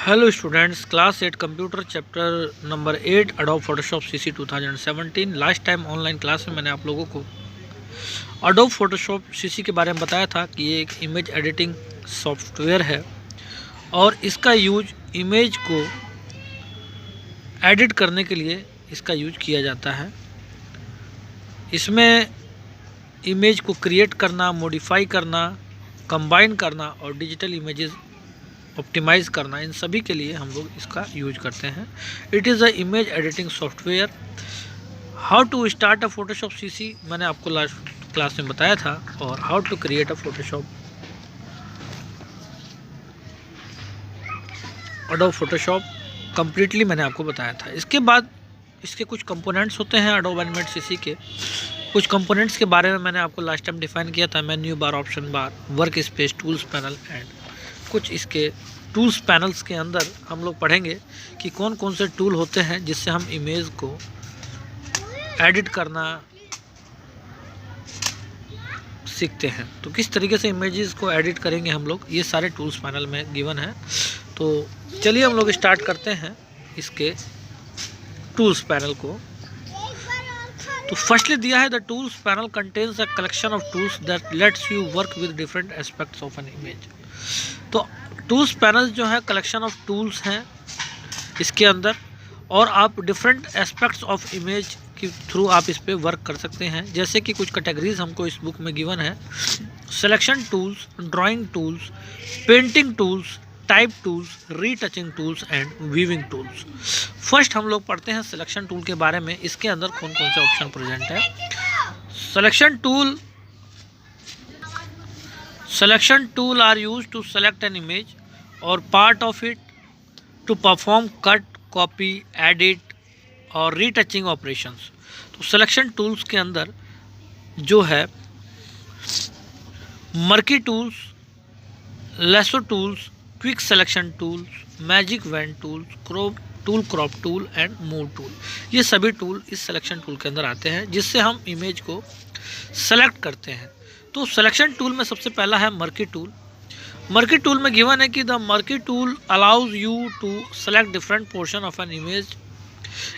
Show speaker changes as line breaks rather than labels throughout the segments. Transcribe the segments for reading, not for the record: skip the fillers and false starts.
Hello students, class 8 computer chapter number 8 adobe Photoshop CC 2017। Last time online class में मैंने आप लोगों को एडोब फोटोशॉप सीसी के बारे में बताया था कि ये एक इमेज एडिटिंग सॉफ्टवेयर है और इसका यूज इमेज को एडिट करने के लिए इसका यूज किया जाता है। इसमें इमेज को क्रिएट करना, मॉडिफाई करना, कंबाइन करना और डिजिटल इमेजेस ऑप्टिमाइज़ करना, इन सभी के लिए हम लोग इसका यूज करते हैं। It is a image editing software. How to start a Photoshop CC मैंने आपको लास्ट क्लास में बताया था, और how to create a Photoshop Adobe Photoshop completely मैंने आपको बताया था। इसके बाद इसके कुछ कंपोनेंट्स होते हैं एडोब एनिमेट सीसी के। कुछ कंपोनेंट्स के बारे में मैंने आपको लास्ट टाइम डिफाइन किया था, menu bar, option bar, work space, tools panel and कुछ इसके टूल्स पैनल्स के अंदर हम लोग पढ़ेंगे कि कौन कौन से टूल होते हैं जिससे हम इमेज को एडिट करना सीखते हैं। तो किस तरीके से इमेजेस को एडिट करेंगे हम लोग, ये सारे टूल्स पैनल में गिवन है। तो चलिए हम लोग स्टार्ट करते हैं इसके टूल्स पैनल को। तो फर्स्टली दिया है, the tools panel contains a collection of tools that let's you work with different aspects of an image. तो टूल्स पैनल जो है कलेक्शन ऑफ टूल्स हैं इसके अंदर, और आप डिफरेंट एस्पेक्ट्स ऑफ इमेज के थ्रू आप इस पे वर्क कर सकते हैं। जैसे कि कुछ कैटेगरीज हमको इस बुक में गिवन है: selection tools, drawing tools, painting tools, type tools, retouching tools and weaving tools. First हम लोग पढ़ते हैं सिलेक्शन टूल के बारे में। इसके अंदर कौन कौन से ऑप्शन प्रेजेंट है। Selection tool are used to select an image or part of it to perform cut, copy, edit और retouching operations। तो सिलेक्शन टूल्स के अंदर जो है marquee tools, lasso tools, quick selection tools, magic wand tools, crop tool and move tool, ये सभी tool इस selection tool के अंदर आते हैं जिससे हम इमेज को सेलेक्ट करते हैं। तो सिलेक्शन टूल में सबसे पहला है मर्की टूल। मर्की टूल में गिवन है कि the marquee tool allows you to select different portion of an image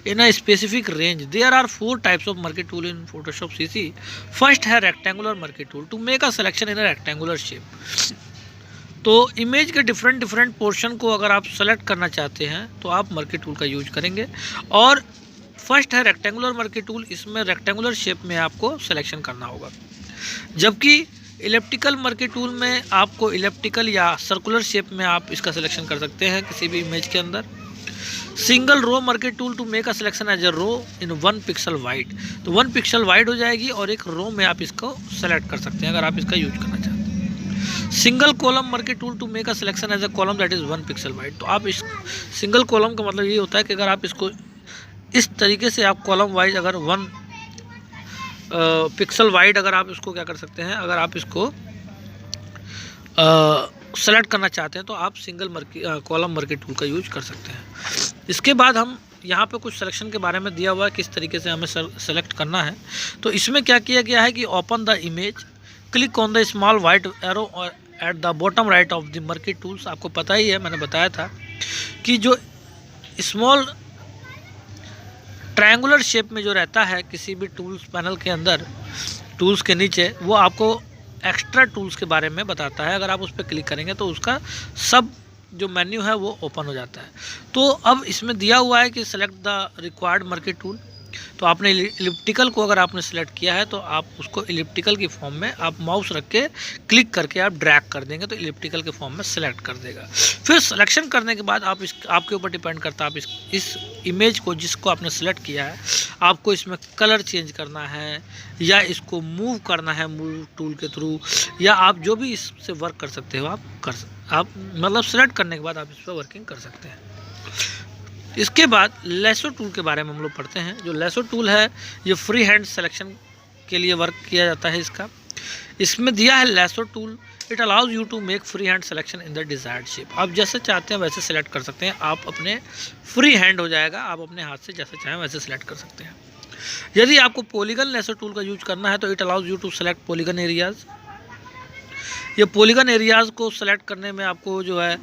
in a specific range. There are 4 types of murky tool in Photoshop CC. First है rectangular murky tool to make a selection in a rectangular shape। तो image के different portion को अगर आप select करना चाहते हैं तो आप मर्की टूल का यूज करेंगे। और फर्स्ट है रेक्टेंगुलर मर्की टूल, इसमें रेक्टेंगुलर शेप में आपको सिलेक्शन करना होगा। जबकि इलेप्टिकल मर्की टूल में आपको इलेप्टिकल या सर्कुलर शेप में आप इसका सिलेक्शन कर सकते हैं किसी भी इमेज के अंदर। Single row marquee tool to make a selection as a row in 1 pixel wide. तो 1 पिक्सल वाइड हो जाएगी और एक रो में आप इसको सेलेक्ट कर सकते हैं अगर आप इसका यूज करना चाहते हैं। Single column marquee tool to make a selection as a column that is 1 pixel wide. तो आप इस सिंगल कॉलम का मतलब ये होता है कि अगर आप इसको इस तरीके से आप कॉलम वाइज अगर 1 पिक्सल वाइड अगर आप इसको क्या कर सकते हैं, अगर आप इसको सेलेक्ट करना चाहते हैं तो आप सिंगल कॉलम मर्की टूल का यूज कर सकते हैं। इसके बाद हम यहाँ पे कुछ सिलेक्शन के बारे में दिया हुआ है किस तरीके से हमें सेलेक्ट करना है। तो इसमें क्या किया गया है कि open the image, click on the small white arrow at the bottom right of the murky tools. आपको पता ही है, मैंने बताया था कि जो स्मॉल ट्रायंगुलर शेप में जो रहता है किसी भी टूल्स पैनल के अंदर, टूल्स के नीचे, वो आपको एक्स्ट्रा टूल्स के बारे में बताता है। अगर आप उस पर क्लिक करेंगे तो उसका सब जो मेन्यू है वो ओपन हो जाता है। तो अब इसमें दिया हुआ है कि select the required murky tool. तो आपने इलिप्टिकल को अगर आपने सेलेक्ट किया है तो आप उसको इलिप्टिकल की फॉर्म में आप माउस रख के क्लिक करके आप ड्रैग कर देंगे तो इलिप्टिकल के फॉर्म में सेलेक्ट कर देगा। फिर सिलेक्शन करने के बाद आप आपके ऊपर डिपेंड करता है आप इस इमेज को जिसको आपने सेलेक्ट किया है, आपको इसमें कलर चेंज करना है या इसको मूव करना है मूव टूल के थ्रू, या आप जो भी इससे वर्क कर सकते हो आप मतलब सेलेक्ट करने के बाद आप इस पर वर्किंग कर सकते हैं। इसके बाद लेसो टूल के बारे में हम लोग पढ़ते हैं। जो लेसो टूल है ये फ्री हैंड सिलेक्शन के लिए वर्क किया जाता है इसका। इसमें दिया है lasso tool, it allows you to make free hand selection in the desired shape. आप जैसे चाहते हैं वैसे सिलेक्ट कर सकते हैं, आप अपने फ्री हैंड हो जाएगा, आप अपने हाथ से जैसे चाहें वैसे सिलेक्ट कर सकते हैं। यदि आपको पॉलीगन लेसो टूल का यूज करना है तो it allows you to select polygon areas. ये पॉलीगन एरियाज को सेलेक्ट करने में आपको जो है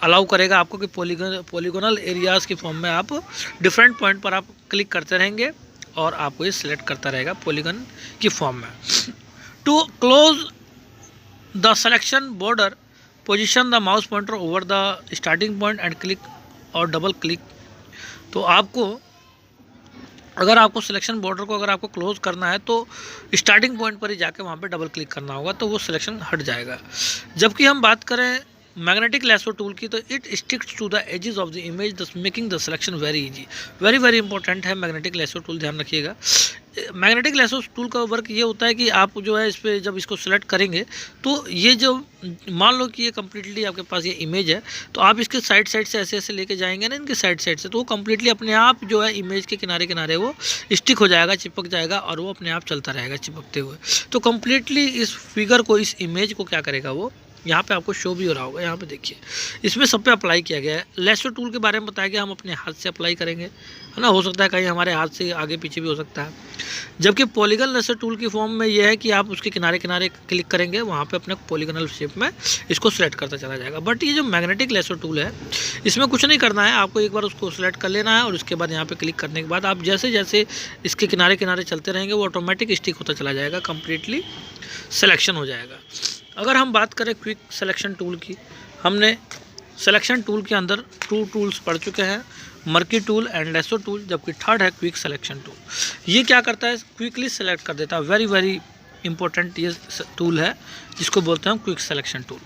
अलाउ करेगा आपको कि पॉलीगोनल एरियाज़ की फॉर्म में आप डिफरेंट पॉइंट पर आप क्लिक करते रहेंगे और आपको ये सिलेक्ट करता रहेगा पॉलीगन की फॉर्म में। To close the selection border, position the mouse pointer over the starting point and click और डबल क्लिक। तो आपको अगर आपको सिलेक्शन बॉर्डर को अगर आपको क्लोज करना है तो स्टार्टिंग पॉइंट पर ही जाके वहाँ पे डबल क्लिक करना होगा, तो वो सिलेक्शन हट जाएगा। जबकि हम बात करें मैग्नेटिक लेसो टूल की, तो it sticks to the edges of the image thus making the selection very easy. Very important है मैग्नेटिक लेसो टूल, ध्यान रखिएगा। मैग्नेटिक लेसो टूल का वर्क ये होता है कि आप जो है इस पर जब इसको सिलेक्ट करेंगे तो ये जो मान लो कि ये कम्प्लीटली आपके पास ये इमेज है, तो आप इसके साइड से ऐसे ऐसे लेके जाएंगे ना इनके साइड से, तो वो कम्प्लीटली अपने आप जो है इमेज के किनारे किनारे वो स्टिक हो जाएगा, चिपक जाएगा और वो अपने आप चलता रहेगा चिपकते हुए। तो कम्प्लीटली इस फिगर को, इस इमेज को क्या करेगा वो, यहाँ पे आपको शो भी हो रहा होगा, यहाँ पे देखिए इसमें सब पे अप्लाई किया गया है। लेसो टूल के बारे में बताया गया हम अपने हाथ से अप्लाई करेंगे, है ना, हो सकता है कहीं हमारे हाथ से आगे पीछे भी हो सकता है। जबकि पॉलीगन लेसो टूल की फॉर्म में ये है कि आप उसके किनारे किनारे क्लिक करेंगे, वहाँ पे अपने पॉलीगनल शेप में इसको सिलेक्ट करता चला जाएगा। बट ये जो मैग्नेटिक लेसो टूल है इसमें कुछ नहीं करना है, आपको एक बार उसको सिलेक्ट कर लेना है और उसके बाद यहाँ पे क्लिक करने के बाद आप जैसे जैसे इसके किनारे किनारे चलते रहेंगे वो ऑटोमेटिक स्टिक होता चला जाएगा, कम्प्लीटली सिलेक्शन हो जाएगा। अगर हम बात करें क्विक सिलेक्शन टूल की, हमने सिलेक्शन टूल के अंदर 2 टूल्स पढ़ चुके हैं, murky tool and lasso tool, जबकि थर्ड है क्विक सिलेक्शन टूल। ये क्या करता है, क्विकली सेलेक्ट कर देता है। वेरी इंपॉर्टेंट ये टूल है जिसको बोलते हैं quick selection tool.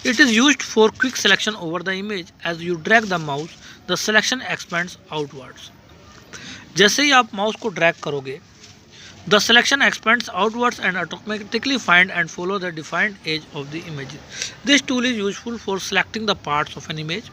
It is used for quick selection over the image as you drag the mouse the selection expands outwards. जैसे ही आप माउस को ड्रैग करोगे the selection expands outwards and automatically find and follow the defined edge of the image. This tool is useful for selecting the parts of an image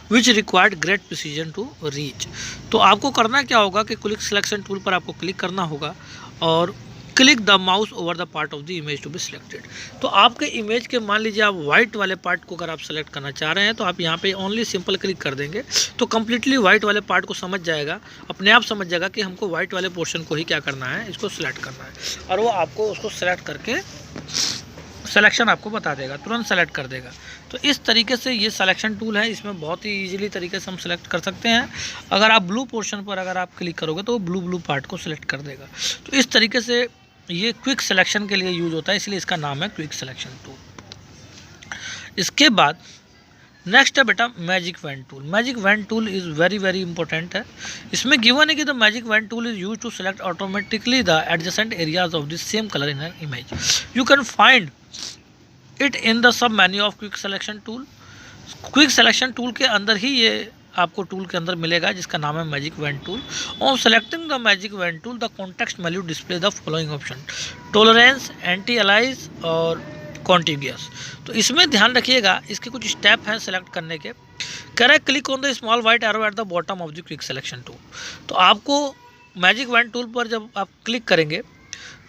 which required great precision to reach. तो आपको करना क्या होगा कि quick selection tool पर आपको click करना होगा और click the mouse over the part of the image to be selected. तो आपके इमेज के मान लीजिए आप वाइट वाले पार्ट को अगर आप सेलेक्ट करना चाह रहे हैं तो आप यहाँ पे ओनली सिंपल क्लिक कर देंगे तो कम्प्लीटली वाइट वाले पार्ट को समझ जाएगा, अपने आप समझ जाएगा कि हमको वाइट वाले पोर्शन को ही क्या करना है, इसको सिलेक्ट करना है, और वो आपको उसको सिलेक्ट करके सिलेक्शन आपको बता देगा, तुरंत सेलेक्ट कर देगा। तो इस तरीके से ये सिलेक्शन टूल है, इसमें बहुत ही इजीली तरीके से हम सेलेक्ट कर सकते हैं। अगर आप ब्लू पोर्शन पर अगर आप क्लिक करोगे तो वो ब्लू पार्ट को सिलेक्ट कर देगा। तो इस तरीके से ये क्विक सिलेक्शन के लिए यूज होता है, इसलिए इसका नाम है क्विक सिलेक्शन टूल। इसके बाद नेक्स्ट है बेटा magic wand tool. Magic wand tool is very important है। इसमें गिवन है कि the magic wand tool is use to select automatically the adjacent areas of the same colour in an image. You can find it in the sub menu of quick selection tool. Quick selection tool के अंदर ही ये आपको tool के अंदर मिलेगा जिसका नाम है magic wand tool. On selecting the magic wand tool the context menu display the following option: tolerance, anti alias और कॉन्टिग्यूस। तो इसमें ध्यान रखिएगा, इसके कुछ स्टेप हैं सेलेक्ट करने के। कह रहा है click on the small white arrow at the bottom of the quick selection tool. तो आपको मैजिक वैन टूल पर जब आप क्लिक करेंगे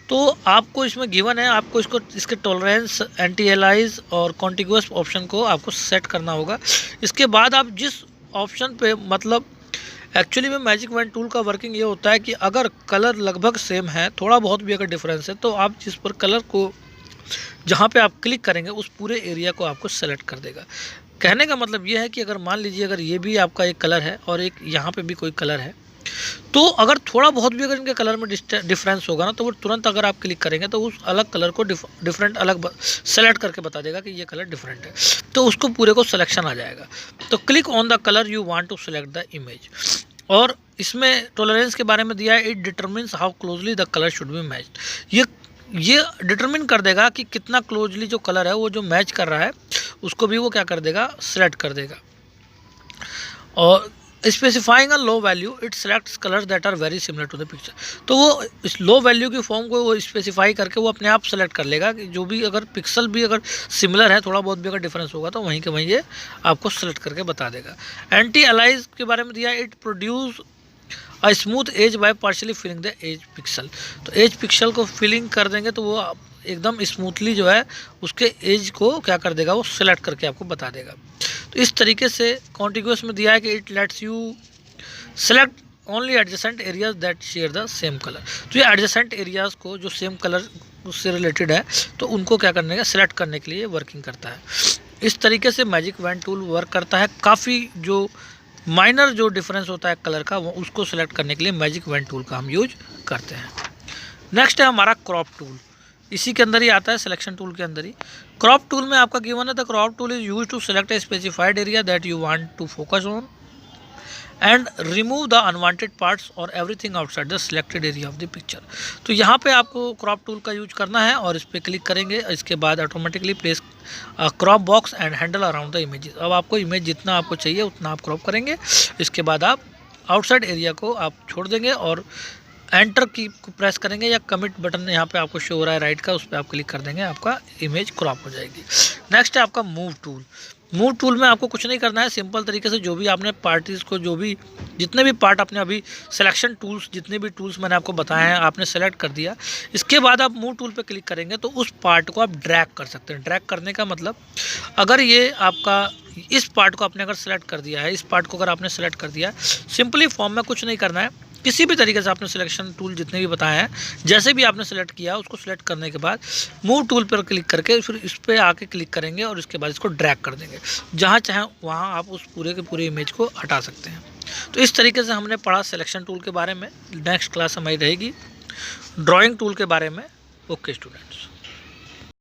तो आपको इसमें गिवन है, आपको इसके टॉलरेंस, एंटी अलाइज और कॉन्टिग्यूस ऑप्शन को आपको सेट करना होगा। इसके बाद आप जिस ऑप्शन पे, मतलब एक्चुअली में मैजिक वैन टूल का वर्किंग ये होता है कि अगर कलर लगभग सेम है, थोड़ा बहुत भी अगर डिफरेंस है, तो आप जिस पर कलर को जहाँ पे आप क्लिक करेंगे उस पूरे एरिया को आपको सेलेक्ट कर देगा। कहने का मतलब ये है कि अगर मान लीजिए अगर ये भी आपका एक कलर है और एक यहाँ पे भी कोई कलर है, तो अगर थोड़ा बहुत भी अगर इनके कलर में डिफरेंस होगा ना, तो वो तुरंत अगर आप क्लिक करेंगे तो उस अलग कलर को डिफरेंट अलग सेलेक्ट करके बता देगा कि ये कलर डिफरेंट है, तो उसको पूरे को सिलेक्शन आ जाएगा। तो click on the colour you want to select the image. और इसमें टॉलरेंस के बारे में दिया है, it determines how closely the colour should be matched. ये डिटरमिन कर देगा कि कितना क्लोजली जो कलर है वो जो मैच कर रहा है उसको भी वो क्या कर देगा, सिलेक्ट कर देगा। और specifying a low value it selects colours that are very similar to the picture. तो वो इस लो वैल्यू की फॉर्म को वो स्पेसिफाई करके वो अपने आप सेलेक्ट कर लेगा कि जो भी अगर पिक्सल भी अगर सिमिलर है, थोड़ा बहुत भी अगर डिफरेंस होगा तो वहीं के वहीं ये आपको सेलेक्ट करके बता देगा। एंटी अलाइज के बारे में दिया, it produce a smooth edge by partially filling the edge pixel. तो एज पिक्सल को फिलिंग कर देंगे तो वो एकदम स्मूथली जो है उसके एज को क्या कर देगा, वो सिलेक्ट करके आपको बता देगा। तो इस तरीके से कॉन्टिग्यूस में दिया है कि it let's you select only adjacent areas that share the same colour. तो ये एडजेसेंट एरियाज को जो सेम कलर उससे रिलेटेड है तो उनको क्या करने का, सिलेक्ट करने के लिए वर्किंग करता है। इस तरीके से मैजिक वैन टूल वर्क करता है। काफ़ी जो माइनर जो डिफरेंस होता है कलर का, वो उसको सेलेक्ट करने के लिए मैजिक वैन टूल का हम यूज करते हैं। नेक्स्ट है हमारा क्रॉप टूल, इसी के अंदर ही आता है, सिलेक्शन टूल के अंदर ही। क्रॉप टूल में आपका गिवन है the crop tool is use to select a specified area that you want to focus on and remove the unwanted parts और everything outside the selected area of the picture. तो यहाँ पे आपको crop tool का use करना है और इस पर क्लिक करेंगे। इसके बाद automatically place crop box and handle around the images. अब आपको इमेज जितना आपको चाहिए उतना आप क्रॉप करेंगे। इसके बाद आप आउटसाइड एरिया को आप छोड़ देंगे और एंटर की को प्रेस करेंगे या कमिट बटन यहाँ पे आपको शो हो रहा है राइट का, उस पर आप क्लिक कर देंगे, आपका इमेज क्रॉप हो जाएगी। नेक्स्ट है आपका मूव टूल। मूव टूल में आपको कुछ नहीं करना है, सिंपल तरीके से जो भी आपने पार्टीज को, जो भी जितने भी पार्ट आपने अभी सिलेक्शन टूल्स, जितने भी टूल्स मैंने आपको बताए हैं आपने सेलेक्ट कर दिया। इसके बाद आप मूव टूल पे क्लिक करेंगे तो उस पार्ट को आप ड्रैग कर सकते हैं। ड्रैग करने का मतलब, अगर ये आपका इस पार्ट को आपने अगर सेलेक्ट कर दिया है, इस पार्ट को अगर आपने सेलेक्ट कर दिया है, सिंपली फॉर्म में कुछ नहीं करना है, किसी भी तरीके से आपने सिलेक्शन टूल जितने भी बताए हैं जैसे भी आपने सेलेक्ट किया, उसको सेलेक्ट करने के बाद मूव टूल पर क्लिक करके फिर इस पर आके क्लिक करेंगे और इसके बाद इसको ड्रैग कर देंगे। जहाँ चाहे वहाँ आप उस पूरे के पूरे इमेज को हटा सकते हैं। तो इस तरीके से हमने पढ़ा सिलेक्शन टूल के बारे में। नेक्स्ट क्लास हमारी रहेगी ड्राइंग टूल के बारे में। Okay students.